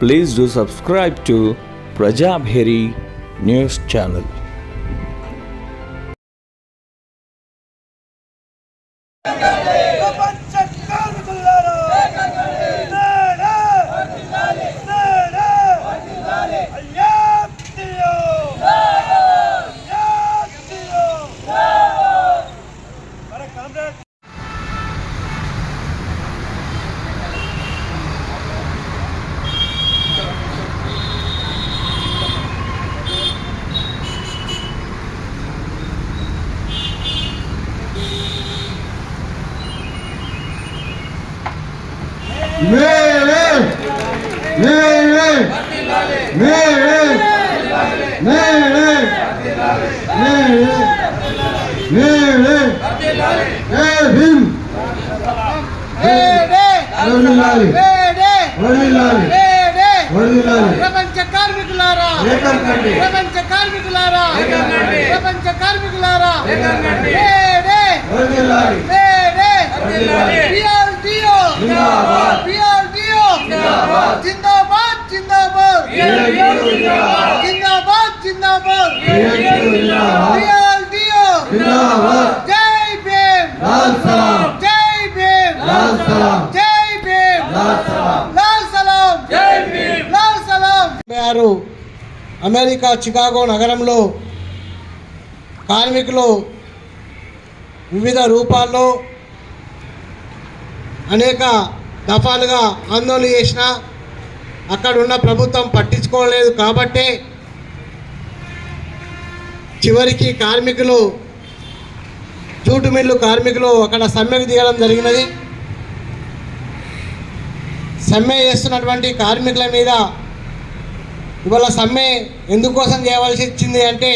Please do subscribe to Prajabheri News Channel. ప్రపంచ కార్మికులారా ప్రపంచ కార్మికులారా ప్రపంచ కార్మికులారా జిందాబాద్ జిందాబాద్ జిందాబాద్ జిందాబాద్ జై భీమ్ జై భీమ్ జై భీమ్ లాల్ సలాం జై భీమ్ లాల్ సలాం. అమెరికా చికాగో నగరంలో కార్మికులు వివిధ రూపాల్లో అనేక దఫాలుగా ఆందోళన చేసిన అక్కడున్న ప్రభుత్వం పట్టించుకోలేదు కాబట్టే చివరికి కార్మికులు జూటు మిల్లు కార్మికులు అక్కడ సమ్మెకు దిగడం జరిగినది. సమ్మె చేస్తున్నటువంటి కార్మికుల మీద ఇవాళ సమ్మె ఎందుకోసం చేయవలసి వచ్చింది అంటే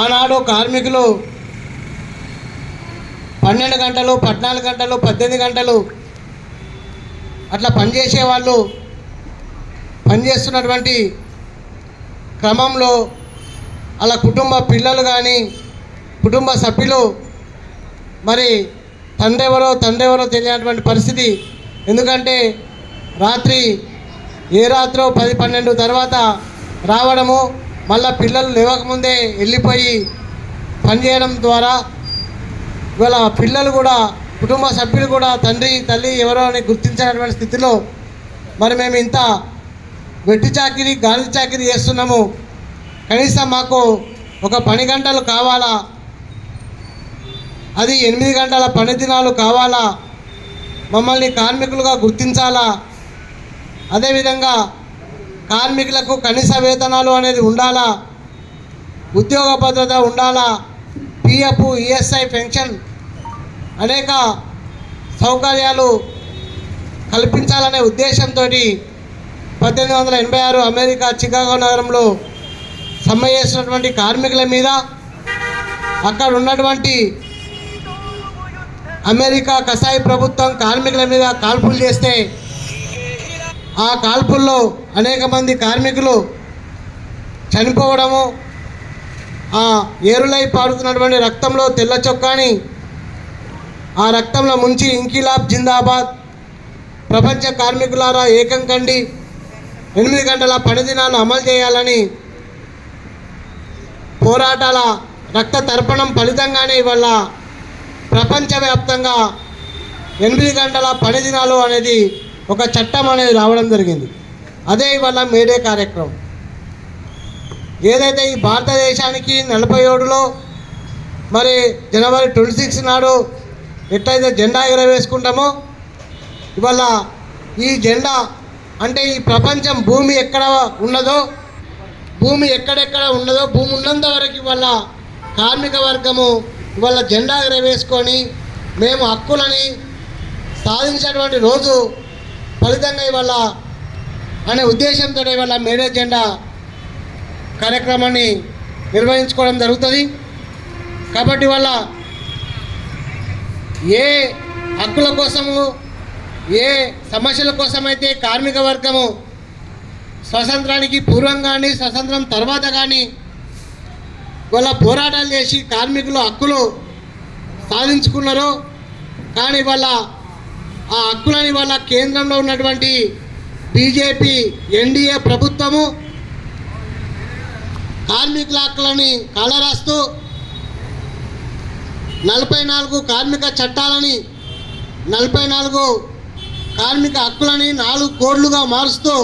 ఆనాడు కార్మికులు 12 గంటలు 14 గంటలు 18 గంటలు అట్లా పనిచేసేవాళ్ళు. పనిచేస్తున్నటువంటి క్రమంలో అలా కుటుంబ పిల్లలు కానీ కుటుంబ సభ్యులు మరి తండ్రి ఎవరో తెలియనటువంటి పరిస్థితి. ఎందుకంటే రాత్రి ఏ రాత్రో 10-12 తర్వాత రావడము, మళ్ళీ పిల్లలు లేవకముందే వెళ్ళిపోయి పనిచేయడం ద్వారా ఇవాళ పిల్లలు కూడా కుటుంబ సభ్యులు కూడా తండ్రి తల్లి ఎవరో అని గుర్తించినటువంటి స్థితిలో మరి మేము ఇంత వెట్టి చాకిరీ గాలి చాకిరీ చేస్తున్నాము, కనీసం మాకు ఒక పని గంటలు కావాలా, అది 8 గంటల పని దినాలు కావాలా, మమ్మల్ని కార్మికులుగా గుర్తించాలా, అదేవిధంగా కార్మికులకు కనీస వేతనాలు అనేది ఉండాలా, ఉద్యోగ భద్రత ఉండాలా, పిఎఫ్ ఈఎస్ఐ పెన్షన్ అనేక సౌకర్యాలు కల్పించాలనే ఉద్దేశంతో 1886 అమెరికా చికాగో నగరంలో సమ్మె చేస్తున్నటువంటి కార్మికుల మీద అక్కడ ఉన్నటువంటి అమెరికా కసాయి ప్రభుత్వం కార్మికుల మీద కాల్పులు చేస్తే ఆ కాల్పుల్లో అనేక మంది కార్మికులు చనిపోవడము, ఆ ఏరులై పారుతున్నటువంటి రక్తంలో తెల్ల చొక్కాని ఆ రక్తంలో ముంచి ఇంకిలాబ్ జిందాబాద్, ప్రపంచ కార్మికులారా ఏకం కండి, 8 గంటల పని దినాలను అమలు చేయాలని పోరాటాల రక్త తర్పణం ఫలితంగానే ఇవాళ ప్రపంచవ్యాప్తంగా 8 గంటల పని దినాలు అనేది ఒక చట్టం అనేది రావడం జరిగింది. అదే ఇవాళ మేడే కార్యక్రమం. ఏదైతే ఈ భారతదేశానికి 47లో మరి జనవరి 26 నాడు ఎట్లయితే జెండా ఎగరవేసుకుంటామో ఇవాళ ఈ జెండా అంటే ఈ ప్రపంచం భూమి ఎక్కడ ఉన్నదో, భూమి ఎక్కడెక్కడ ఉన్నదో, భూమి ఉన్నంత వరకు ఇవాళ కార్మిక వర్గము ఇవాళ జెండా ఎగరవేసుకొని మేము హక్కులని సాధించినటువంటి రోజు ఫలితంగా ఇవాళ అనే ఉద్దేశంతో ఇవాళ మేడే జెండా కార్యక్రమాన్ని నిర్వహించుకోవడం జరుగుతుంది. కాబట్టి వల్ల ఏ హక్కుల కోసము ఏ సమస్యల కోసమైతే కార్మిక వర్గము స్వతంత్రానికి పూర్వం కానీ స్వతంత్రం తర్వాత కానీ వాళ్ళ పోరాటాలు చేసి కార్మికుల హక్కులు సాధించుకున్నారో, కానీ వాళ్ళ ఆ హక్కులని వాళ్ళ కేంద్రంలో ఉన్నటువంటి బీజేపీ ఎన్డీఏ ప్రభుత్వము కార్మికుల హక్కులని కాలరాస్తూ 44 కార్మిక చట్టాలని 44 కార్మిక హక్కులని 4 కోడ్లుగా మారుస్తూ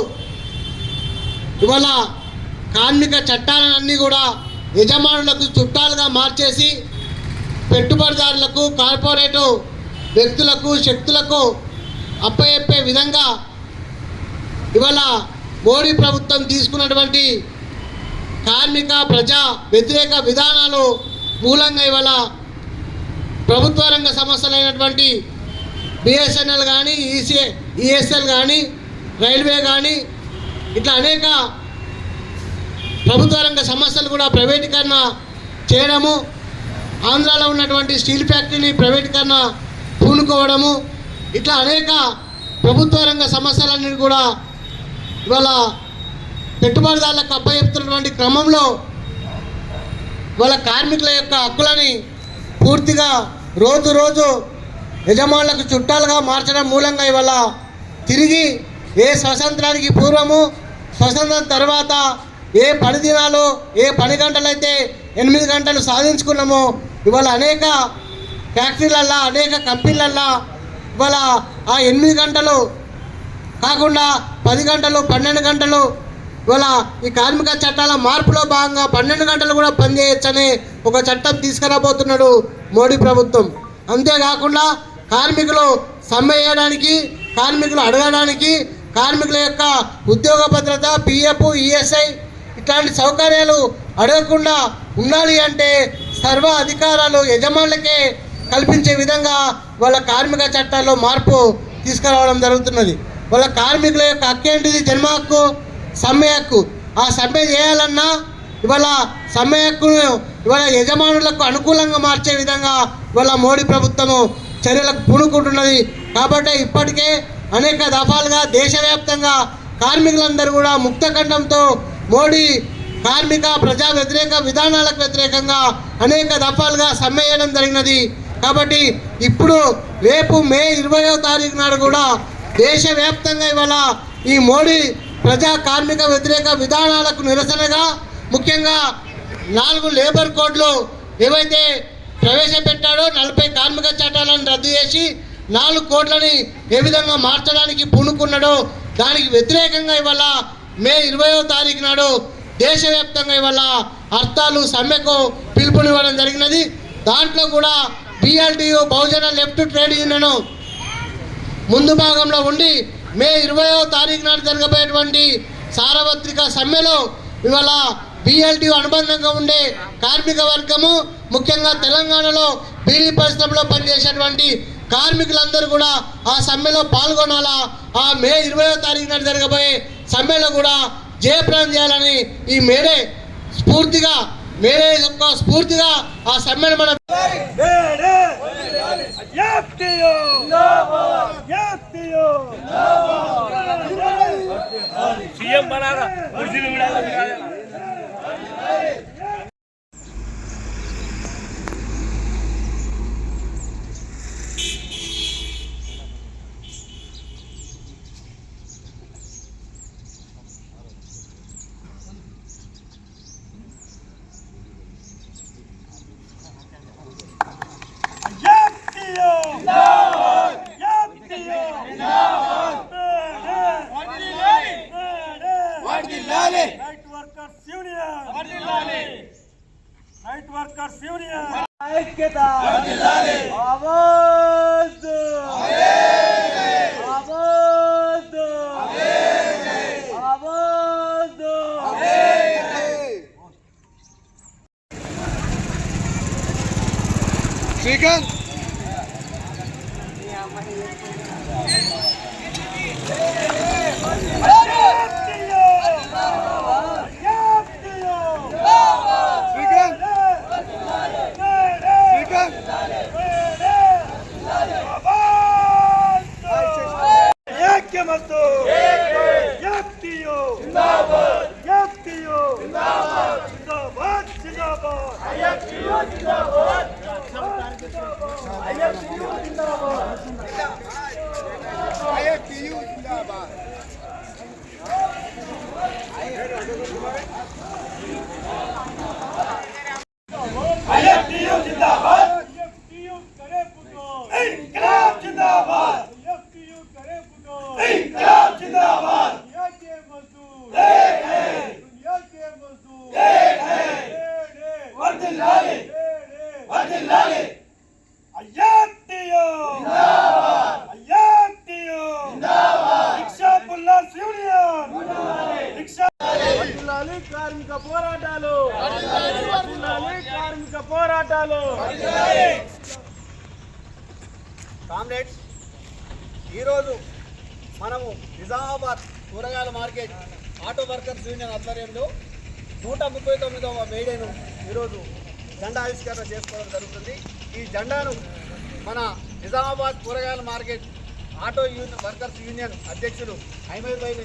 ఇవాళ కార్మిక చట్టాలన్నీ కూడా యజమానులకు చుట్టాలుగా మార్చేసి పెట్టుబడిదారులకు కార్పొరేటు వ్యక్తులకు శక్తులకు అప్పచెప్పే విధంగా ఇవాళ మోడీ ప్రభుత్వం తీసుకున్నటువంటి కార్మిక ప్రజా వ్యతిరేక విధానాలు మూలంగా ఇవాళ ప్రభుత్వ రంగ సంస్థలైనటువంటి బిఎస్ఎన్ఎల్ కానీ ఈఎస్ఎల్ కానీ రైల్వే కానీ ఇట్లా అనేక ప్రభుత్వ రంగ సంస్థలు కూడా ప్రైవేటీకరణ చేయడము, ఆంధ్రాలో ఉన్నటువంటి స్టీల్ ఫ్యాక్టరీని ప్రైవేటీకరణ పూనుకోవడము, ఇట్లా అనేక ప్రభుత్వ రంగ సంస్థలన్నీ కూడా ఇవాళ పెట్టుబడిదారులకు అప్పచెప్తున్నటువంటి క్రమంలో వాళ్ళ కార్మికుల యొక్క హక్కులని పూర్తిగా రోజు రోజు యజమానులకు చుట్టాలుగా మార్చడం మూలంగా ఇవాళ తిరిగి ఏ స్వతంత్రానికి పూర్వము స్వతంత్రం తర్వాత ఏ పని దినాలు ఏ పని గంటలు అయితే 8 గంటలు సాధించుకున్నామో ఇవాళ అనేక ఫ్యాక్టరీలల్లో అనేక కంపెనీలల్లో ఇవాళ ఆ 8 గంటలు కాకుండా 10 గంటలు 12 గంటలు ఇవాళ ఈ కార్మిక చట్టాల మార్పులో భాగంగా 12 గంటలు కూడా పనిచేయొచ్చని ఒక చట్టం తీసుకురాబోతున్నాడు మోడీ ప్రభుత్వం. అంతేకాకుండా కార్మికులు సమ్మె చేయడానికి, కార్మికులు అడగడానికి, కార్మికుల యొక్క ఉద్యోగ భద్రత, పిఎఫ్, ఈఎస్ఐ ఇట్లాంటి సౌకర్యాలు అడగకుండా ఉండాలి అంటే సర్వ అధికారాలు యజమానులకే కల్పించే విధంగా వాళ్ళ కార్మిక చట్టాల్లో మార్పు తీసుకురావడం జరుగుతున్నది. వాళ్ళ కార్మికుల యొక్క హక్కు ఏంటిది? జన్మ హక్కు, సమ్మె హక్కు. ఆ సమ్మె చేయాలన్నా ఇవాళ సమ్మె హక్కును ఇవాళ యజమానులకు అనుకూలంగా మార్చే విధంగా ఇవాళ మోడీ ప్రభుత్వము చర్యలకు పూనుకుంటున్నది. కాబట్టి ఇప్పటికే అనేక దఫాలుగా దేశవ్యాప్తంగా కార్మికులందరూ కూడా ముక్తఖండంతో మోడీ కార్మిక ప్రజా వ్యతిరేక విధానాలకు వ్యతిరేకంగా అనేక దఫాలుగా సమ్మె చేయడం జరిగినది. కాబట్టి ఇప్పుడు రేపు మే 20వ తారీఖు నాడు కూడా దేశవ్యాప్తంగా ఇవాళ ఈ మోడీ ప్రజా కార్మిక వ్యతిరేక విధానాలకు నిరసనగా ముఖ్యంగా 4 లేబర్ కోడ్లు ఏవైతే ప్రవేశపెట్టాడో 40 కార్మిక చట్టాలను రద్దు చేసి 4 కోడ్లని ఏ విధంగా మార్చడానికి పూనుకున్నాడో దానికి వ్యతిరేకంగా ఇవాళ మే 20వ తారీఖు నాడు దేశవ్యాప్తంగా ఇవాళ హర్తాలు సమ్మెకు పిలుపునివ్వడం జరిగినది. దాంట్లో కూడా బిఎల్టీయు బహుజన లెఫ్ట్ ట్రేడ్ యూనియన్ ముందు భాగంలో ఉండి మే 20వ తారీఖు నాడు జరగబోయేటువంటి సార్వత్రిక సమ్మెలో ఇవాళ బిఎల్టీయు అనుబంధంగా ఉండే కార్మిక వర్గము ముఖ్యంగా తెలంగాణలో బీడీ పరిశ్రమలో పనిచేసేటువంటి కార్మికులందరూ కూడా ఆ సమ్మెలో పాల్గొనాలా. ఆ మే 20వ తారీఖు నాడు జరగబోయే సమ్మెలో కూడా జయప్రదం చేయాలని ఈ మేడే స్ఫూర్తిగా ఆ సమ్మెను మనం రైట్ వర్కర్స్ యూనియన్ ఐక్యత ఆవాజ్ శ్రీకాంత్ జిందాబాద్ వర్ధిల్లాలి కార్మిక పోరాటాలు, వర్ధిల్లాలి కార్మిక పోరాటాలు. కామ్రేడ్స్, ఈరోజు మనము నిజామాబాద్ కూరగాయల మార్కెట్ ఆటో వర్కర్స్ యూనియన్ ఆధ్వర్యంలో 139వ మేడేను ఈరోజు జెండా ఆవిష్కరణ చేసుకోవడం జరుగుతుంది. ఈ జెండాను మన నిజామాబాద్ కూరగాయల మార్కెట్ ఆటో వర్కర్స్ యూనియన్ అధ్యక్షులు అహ్మద్ భాయ్